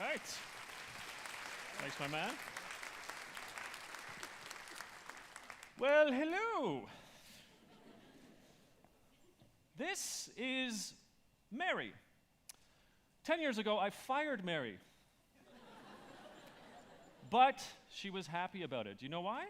Right. Thanks, my man. Well, hello. This is Mary. 10 years ago, I fired Mary. But she was happy about it. Do you know why?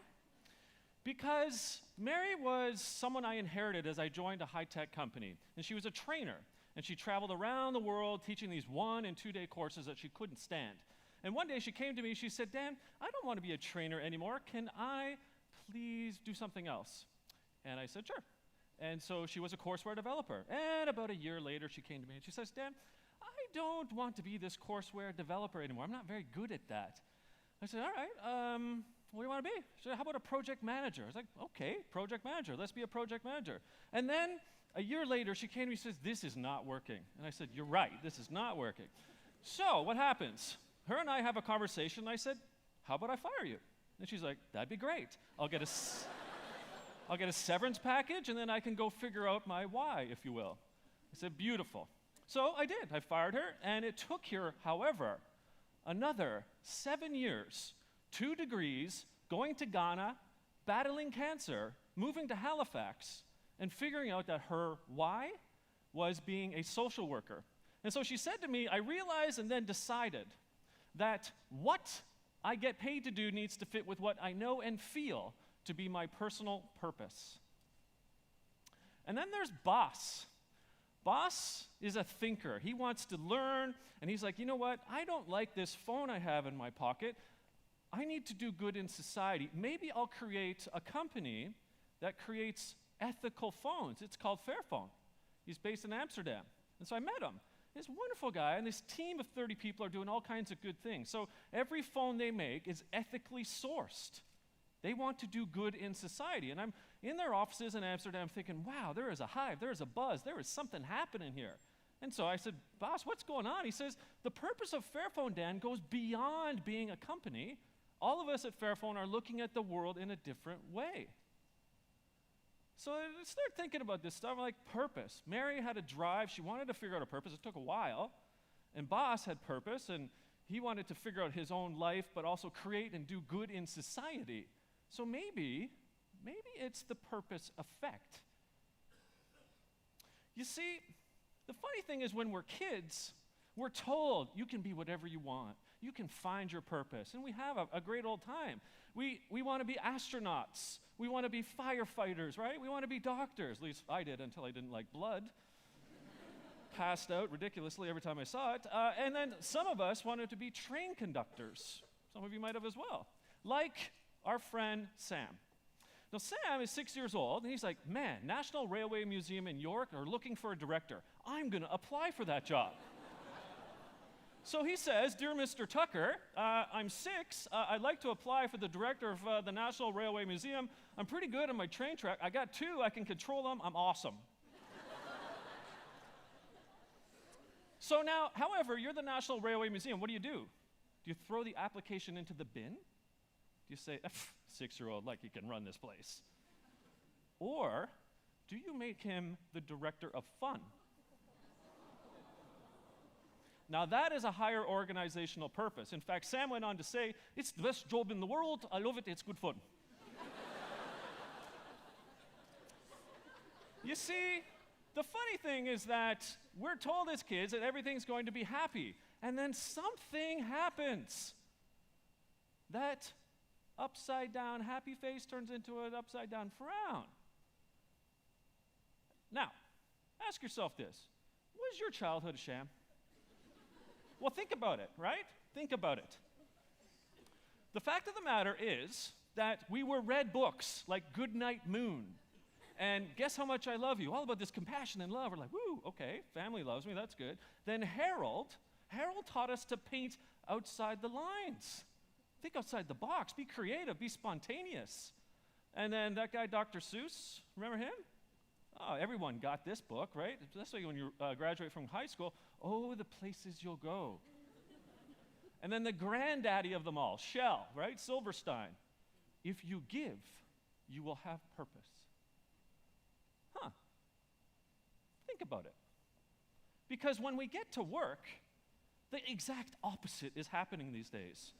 Because Mary was someone I inherited as I joined a high-tech company. And she was a trainer. And she traveled around the world teaching these 1- and 2-day courses that she couldn't stand. And one day she came to me, she said, Dan, I don't want to be a trainer anymore. Can I please do something else? And I said, sure. And so she was a courseware developer. And about a year later, she came to me and she says, Dan, I don't want to be this courseware developer anymore. I'm not very good at that. I said, all right, what do you want to be? She said, how about a project manager? I was like, okay, project manager. Let's be a project manager. And then a year later, she came to me and says, this is not working. And I said, you're right, this is not working. So what happens? Her and I have a conversation, and I said, how about I fire you? And she's like, that'd be great. I'll get a severance package, and then I can go figure out my why, if you will. I said, beautiful. So I did. I fired her, and it took her, however, another 7 years, 2 degrees, going to Ghana, battling cancer, moving to Halifax, and figuring out that her why was being a social worker. And so she said to me, I realized and then decided that what I get paid to do needs to fit with what I know and feel to be my personal purpose. And then there's Boss. Boss is a thinker. He wants to learn, and he's like, you know what? I don't like this phone I have in my pocket. I need to do good in society. Maybe I'll create a company that creates ethical phones. It's called Fairphone. He's based in Amsterdam. And so I met him. He's a wonderful guy, and this team of 30 people are doing all kinds of good things. So every phone they make is ethically sourced. They want to do good in society. And I'm in their offices in Amsterdam thinking, wow, there is a hive, there is a buzz, there is something happening here. And so I said, boss, what's going on? He says, the purpose of Fairphone, Dan, goes beyond being a company. All of us at Fairphone are looking at the world in a different way. So I started thinking about this stuff, like purpose. Mary had a drive. She wanted to figure out a purpose. It took a while. And Boss had purpose, and he wanted to figure out his own life, but also create and do good in society. So maybe it's the purpose effect. You see, the funny thing is when we're kids, we're told you can be whatever you want. You can find your purpose. And we have a great old time. We want to be astronauts. We want to be firefighters, right? We want to be doctors. At least I did until I didn't like blood. Passed out ridiculously every time I saw it. And then some of us wanted to be train conductors. Some of you might have as well. Like our friend Sam. Now, Sam is 6 years old, and he's like, man, National Railway Museum in York are looking for a director. I'm going to apply for that job. So he says, dear Mr. Tucker, I'm 6. I'd like to apply for the director of the National Railway Museum. I'm pretty good on my train track. I got 2. I can control them. I'm awesome. So now, however, you're the National Railway Museum. What do? Do you throw the application into the bin? Do you say, 6-year-old, like he can run this place? Or do you make him the director of fun? Now that is a higher organizational purpose. In fact, Sam went on to say, it's the best job in the world, I love it, it's good fun. You see, the funny thing is that we're told as kids that everything's going to be happy, and then something happens. That upside down happy face turns into an upside down frown. Now, ask yourself this, was your childhood a sham? Well, think about it, right? Think about it. The fact of the matter is that we were read books like Goodnight Moon and Guess How Much I Love You, all about this compassion and love. We're like, woo, okay, family loves me, that's good. Then Harold taught us to paint outside the lines. Think outside the box, be creative, be spontaneous. And then that guy, Dr. Seuss, remember him? Oh, everyone got this book, right? Especially when you graduate from high school. Oh, the places you'll go. And then the granddaddy of them all, Shell, right? Silverstein. If you give, you will have purpose. Think about it. Because when we get to work, The exact opposite is happening these days.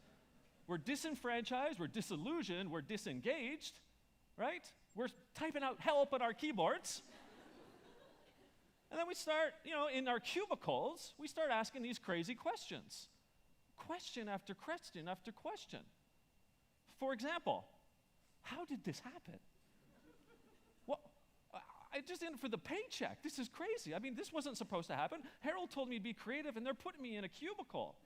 We're disenfranchised, we're disillusioned, we're disengaged, right? We're typing out help on our keyboards. And then we start, in our cubicles, we start asking these crazy questions. Question after question after question. For example, how did this happen? Well, I just in for the paycheck. This is crazy. I mean, this wasn't supposed to happen. Harold told me to be creative, and they're putting me in a cubicle.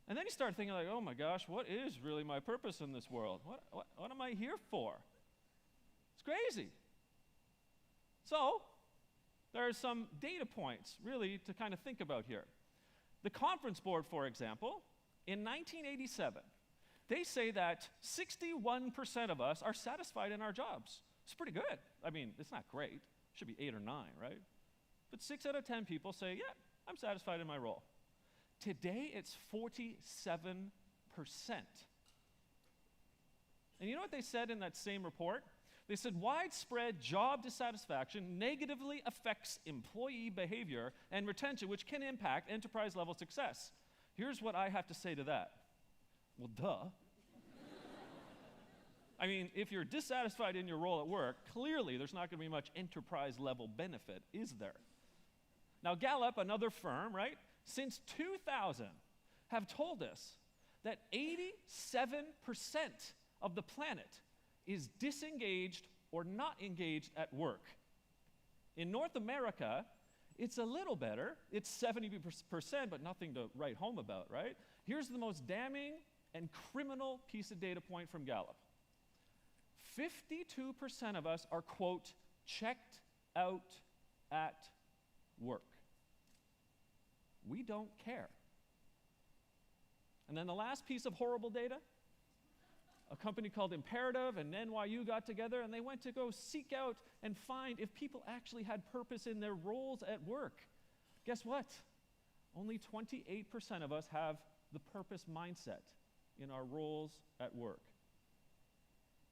And then you start thinking like, oh my gosh, what is really my purpose in this world? What am I here for? It's crazy. So, there are some data points, really, to kind of think about here. The Conference Board, for example, in 1987, they say that 61% of us are satisfied in our jobs. It's pretty good. I mean, it's not great. It should be 8 or 9, right? But 6 out of 10 people say, yeah, I'm satisfied in my role. Today, it's 47%. And you know what they said in that same report? They said widespread job dissatisfaction negatively affects employee behavior and retention, which can impact enterprise-level success. Here's what I have to say to that. Well, duh. I mean, if you're dissatisfied in your role at work, clearly there's not going to be much enterprise-level benefit, is there? Now, Gallup, another firm, right, since 2000, have told us that 87% of the planet is disengaged or not engaged at work. In North America, it's a little better. It's 70%, but nothing to write home about, right? Here's the most damning and criminal piece of data point from Gallup. 52% of us are, quote, checked out at work. We don't care. And then the last piece of horrible data, a company called Imperative and NYU got together and they went to go seek out and find if people actually had purpose in their roles at work. Guess what? Only 28% of us have the purpose mindset in our roles at work.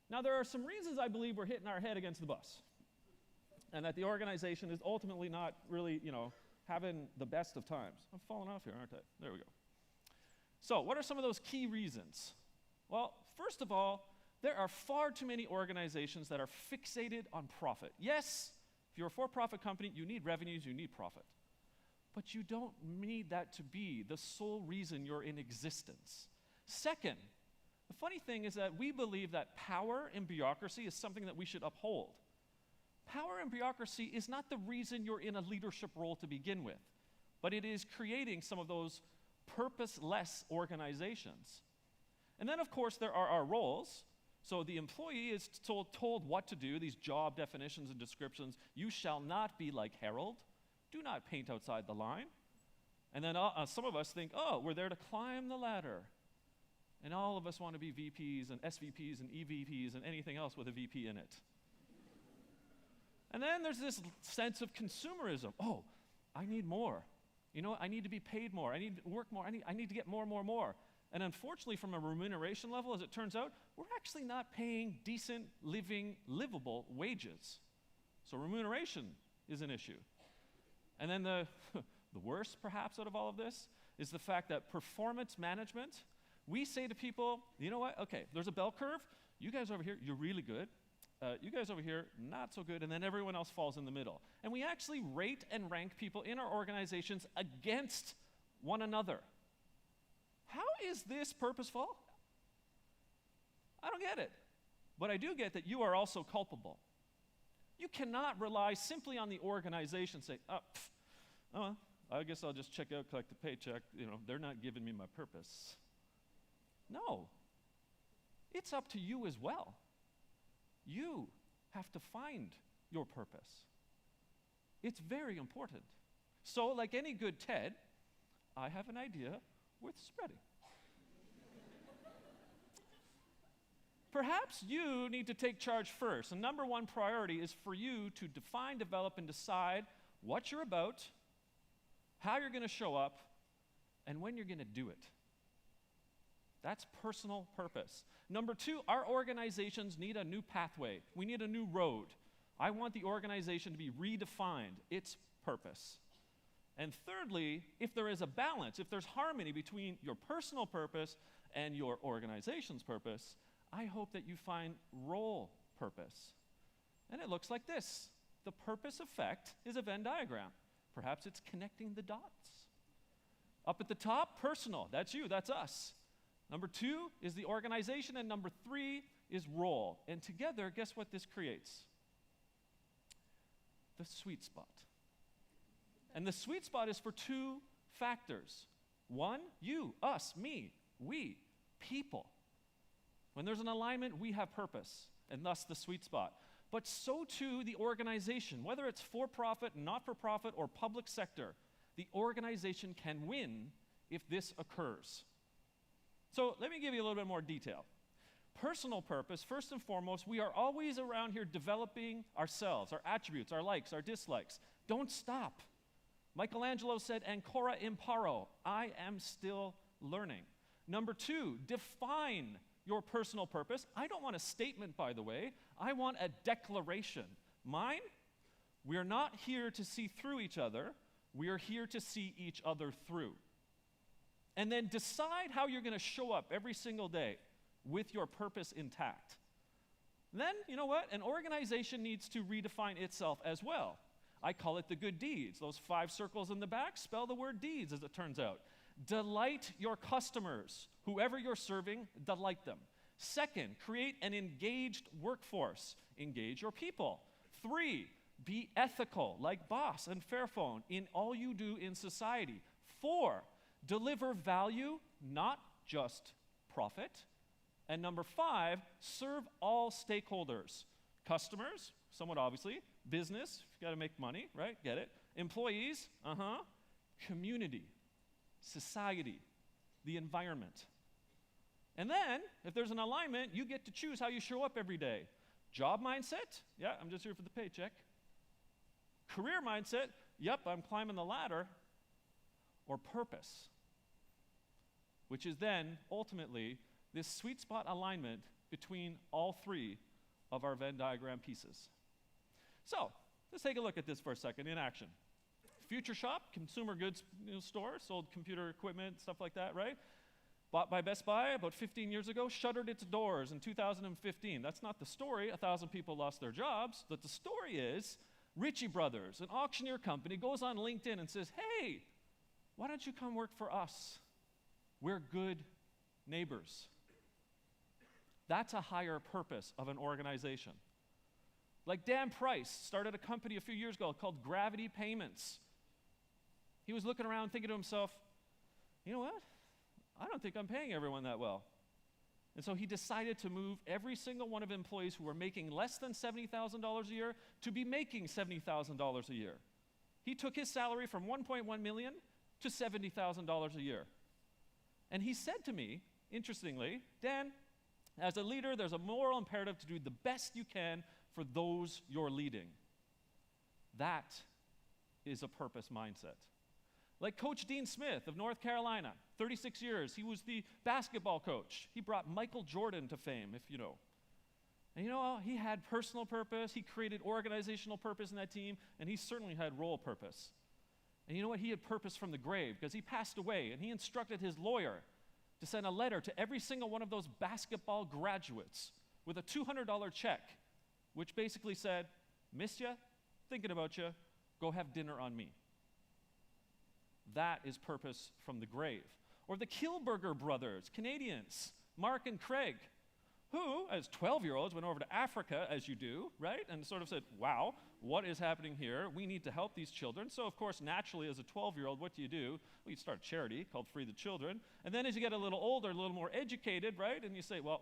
Now, there are some reasons I believe we're hitting our head against the bus and that the organization is ultimately not really, having the best of times. I'm falling off here, aren't I? There we go. So, what are some of those key reasons? Well, first of all, there are far too many organizations that are fixated on profit. Yes, if you're a for-profit company, you need revenues, you need profit. But you don't need that to be the sole reason you're in existence. Second, the funny thing is that we believe that power and bureaucracy is something that we should uphold. Power and bureaucracy is not the reason you're in a leadership role to begin with, but it is creating some of those purposeless organizations. And then, of course, there are our roles. So the employee is told what to do, these job definitions and descriptions. You shall not be like Harold. Do not paint outside the line. And then some of us think, oh, we're there to climb the ladder. And all of us want to be VPs and SVPs and EVPs and anything else with a VP in it. And then there's this sense of consumerism. Oh, I need more. I need to be paid more. I need to work more. I need to get more. And unfortunately, from a remuneration level, as it turns out, we're actually not paying decent, livable wages. So remuneration is an issue. And then the worst, perhaps, out of all of this is the fact that performance management, we say to people, you know what? Okay, there's a bell curve. You guys over here, you're really good. You guys over here, not so good, and then everyone else falls in the middle. And we actually rate and rank people in our organizations against one another. How is this purposeful? I don't get it. But I do get that you are also culpable. You cannot rely simply on the organization, say, I guess I'll just check out, collect the paycheck. They're not giving me my purpose. No. It's up to you as well. You have to find your purpose. It's very important. So, like any good TED, I have an idea worth spreading. Perhaps you need to take charge first. The number one priority is for you to define, develop, and decide what you're about, how you're going to show up, and when you're going to do it. That's personal purpose. Number two, our organizations need a new pathway. We need a new road. I want the organization to be redefined, its purpose. And thirdly, if there is a balance, if there's harmony between your personal purpose and your organization's purpose, I hope that you find role purpose. And it looks like this. The purpose effect is a Venn diagram. Perhaps it's connecting the dots. Up at the top, personal. That's you, that's us. Number 2 is the organization, and number 3 is role. And together, guess what this creates? The sweet spot. And the sweet spot is for 2 factors. 1, you, us, me, we, people. When there's an alignment, we have purpose, and thus the sweet spot. But so too the organization, whether it's for-profit, not-for-profit, or public sector, the organization can win if this occurs. So let me give you a little bit more detail. Personal purpose, first and foremost, we are always around here developing ourselves, our attributes, our likes, our dislikes. Don't stop. Michelangelo said, ancora imparo, I am still learning. Number 2, define your personal purpose. I don't want a statement, by the way. I want a declaration. Mine, we are not here to see through each other. We are here to see each other through. And then decide how you're going to show up every single day with your purpose intact. Then, you know what? An organization needs to redefine itself as well. I call it the good deeds. Those 5 circles in the back spell the word deeds, as it turns out. Delight your customers. Whoever you're serving, delight them. 2nd, create an engaged workforce. Engage your people. 3, be ethical, like Boss and Fairphone, in all you do in society. 4, deliver value, not just profit. And number 5, serve all stakeholders. Customers, somewhat obviously. Business, you've got to make money, right? Get it. Employees, community, society, the environment. And then, if there's an alignment, you get to choose how you show up every day. Job mindset, yeah, I'm just here for the paycheck. Career mindset, yep, I'm climbing the ladder. Or purpose, which is then, ultimately, this sweet spot alignment between all 3 of our Venn diagram pieces. So, let's take a look at this for a second in action. Future Shop, consumer goods store, sold computer equipment, stuff like that, right? Bought by Best Buy about 15 years ago, shuttered its doors in 2015. That's not the story. 1,000 people lost their jobs. But the story is, Ritchie Brothers, an auctioneer company, goes on LinkedIn and says, hey, why don't you come work for us? We're good neighbors. That's a higher purpose of an organization. Like Dan Price started a company a few years ago called Gravity Payments. He was looking around thinking to himself, you know what? I don't think I'm paying everyone that well. And so he decided to move every single one of employees who were making less than $70,000 a year to be making $70,000 a year. He took his salary from $1.1 million to $70,000 a year. And he said to me, interestingly, Dan, as a leader, there's a moral imperative to do the best you can for those you're leading. That is a purpose mindset. Like Coach Dean Smith of North Carolina, 36 years, he was the basketball coach. He brought Michael Jordan to fame, if you know. And you know, he had personal purpose, he created organizational purpose in that team, and he certainly had role purpose. And you know what? He had purpose from the grave because he passed away, and he instructed his lawyer to send a letter to every single one of those basketball graduates with a $200 check, which basically said, miss ya, thinking about you, go have dinner on me. That is purpose from the grave. Or the Kilberger brothers, Canadians, Mark and Craig, who, as 12-year-olds, went over to Africa, as you do, right? And sort of said, wow, what is happening here? We need to help these children. So, of course, naturally, as a 12-year-old, what do? Well, you start a charity called Free the Children. And then as you get a little older, a little more educated, right? And you say, well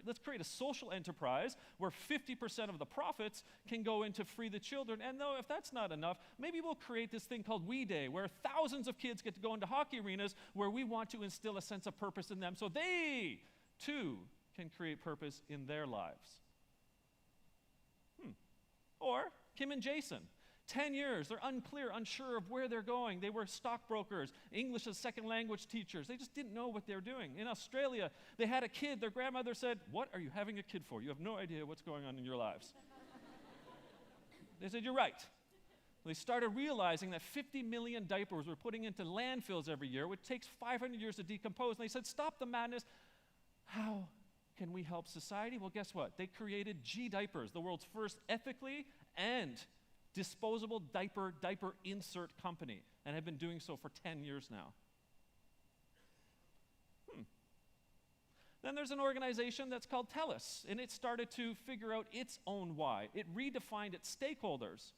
let's create a social enterprise where 50% of the profits can go into Free the Children. And though if that's not enough, maybe we'll create this thing called We Day, where thousands of kids get to go into hockey arenas where we want to instill a sense of purpose in them so they, too, can create purpose in their lives. Or Kim and Jason, 10 years, they're unclear, unsure of where they're going. They were stockbrokers, English as second language teachers. They just didn't know what they were doing. In Australia, they had a kid. Their grandmother said, what are you having a kid for? You have no idea what's going on in your lives. They said, you're right. They started realizing that 50 million diapers were putting into landfills every year, which takes 500 years to decompose. And they said, stop the madness. How can we help society? Well, guess what? They created G Diapers, the world's first ethically and disposable diaper insert company, and have been doing so for 10 years now. Then there's an organization that's called TELUS, and it started to figure out its own why. It redefined its stakeholders: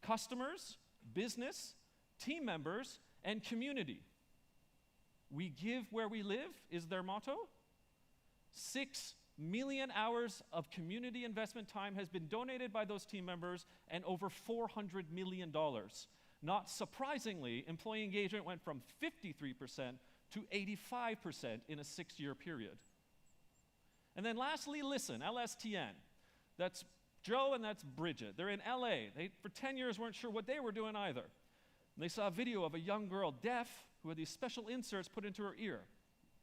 customers, business, team members, and community. We give where we live is their motto. 6 million hours of community investment time has been donated by those team members, and over $400 million. Not surprisingly, employee engagement went from 53% to 85% in a 6-year period. And then lastly, listen, LSTN. That's Joe and that's Bridget. They're in LA. They, for 10 years, weren't sure what they were doing either. And they saw a video of a young girl, deaf, who had these special inserts put into her ear.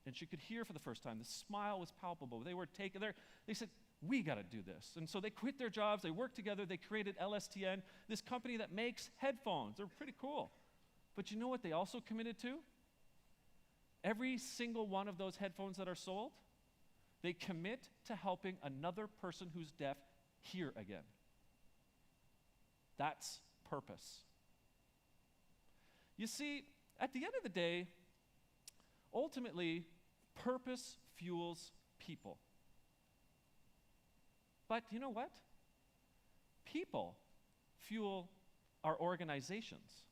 And she could hear for the first time. The smile was palpable. They were taken there. They said, we got to do this. And so they quit their jobs. They worked together. They created LSTN, this company that makes headphones. They're pretty cool. But you know what they also committed to? Every single one of those headphones that are sold, they commit to helping another person who's deaf hear again. That's purpose. You see, at the end of the day, ultimately, purpose fuels people. But you know what? People fuel our organizations.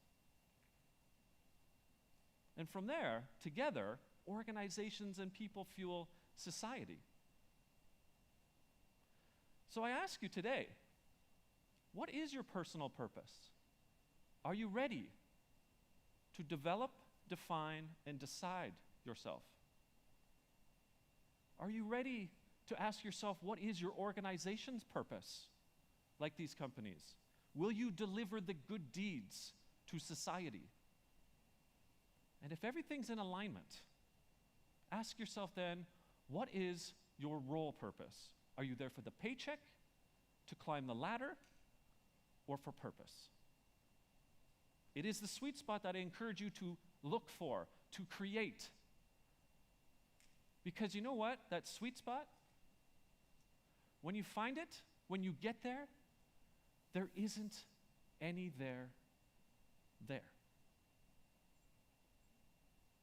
And from there, together, organizations and people fuel society. So I ask you today, what is your personal purpose? Are you ready to develop, define, and decide yourself? Are you ready to ask yourself, what is your organization's purpose? Like these companies, will you deliver the good deeds to society? And if everything's in alignment, ask yourself then, what is your role purpose? Are you there for the paycheck, to climb the ladder, or for purpose? It is the sweet spot that I encourage you to look for, to create. Because you know what? That sweet spot, when you find it, when you get there, there isn't any there.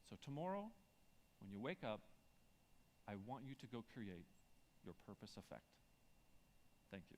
So tomorrow, when you wake up, I want you to go create your purpose effect. Thank you.